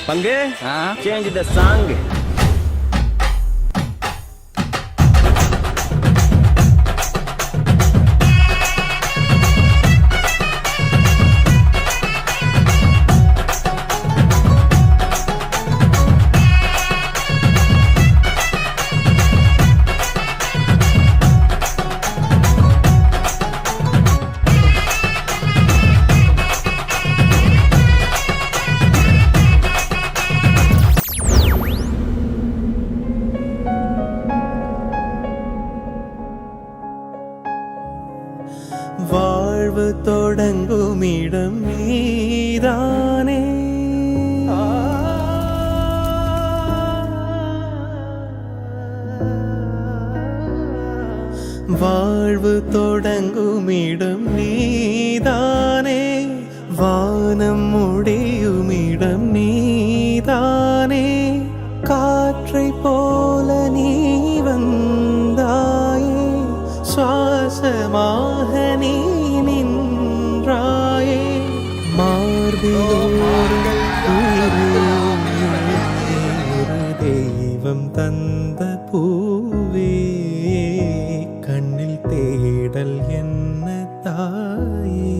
Pange, change the song. வாழ்வு தொடங்குமிடம் நீதானே, வாழ்வு தொடங்குமிடம் நீதானே, வானம் முடியுமிடம் நீதானே, காற்றை போல நீ வந்தாயே, சுவாசமாக நீ நின்றாயே, மார்பிலோடு ஒரு தெய்வம் தந்த பூவே, கண்ணில் தேடல் என்ன தாயே.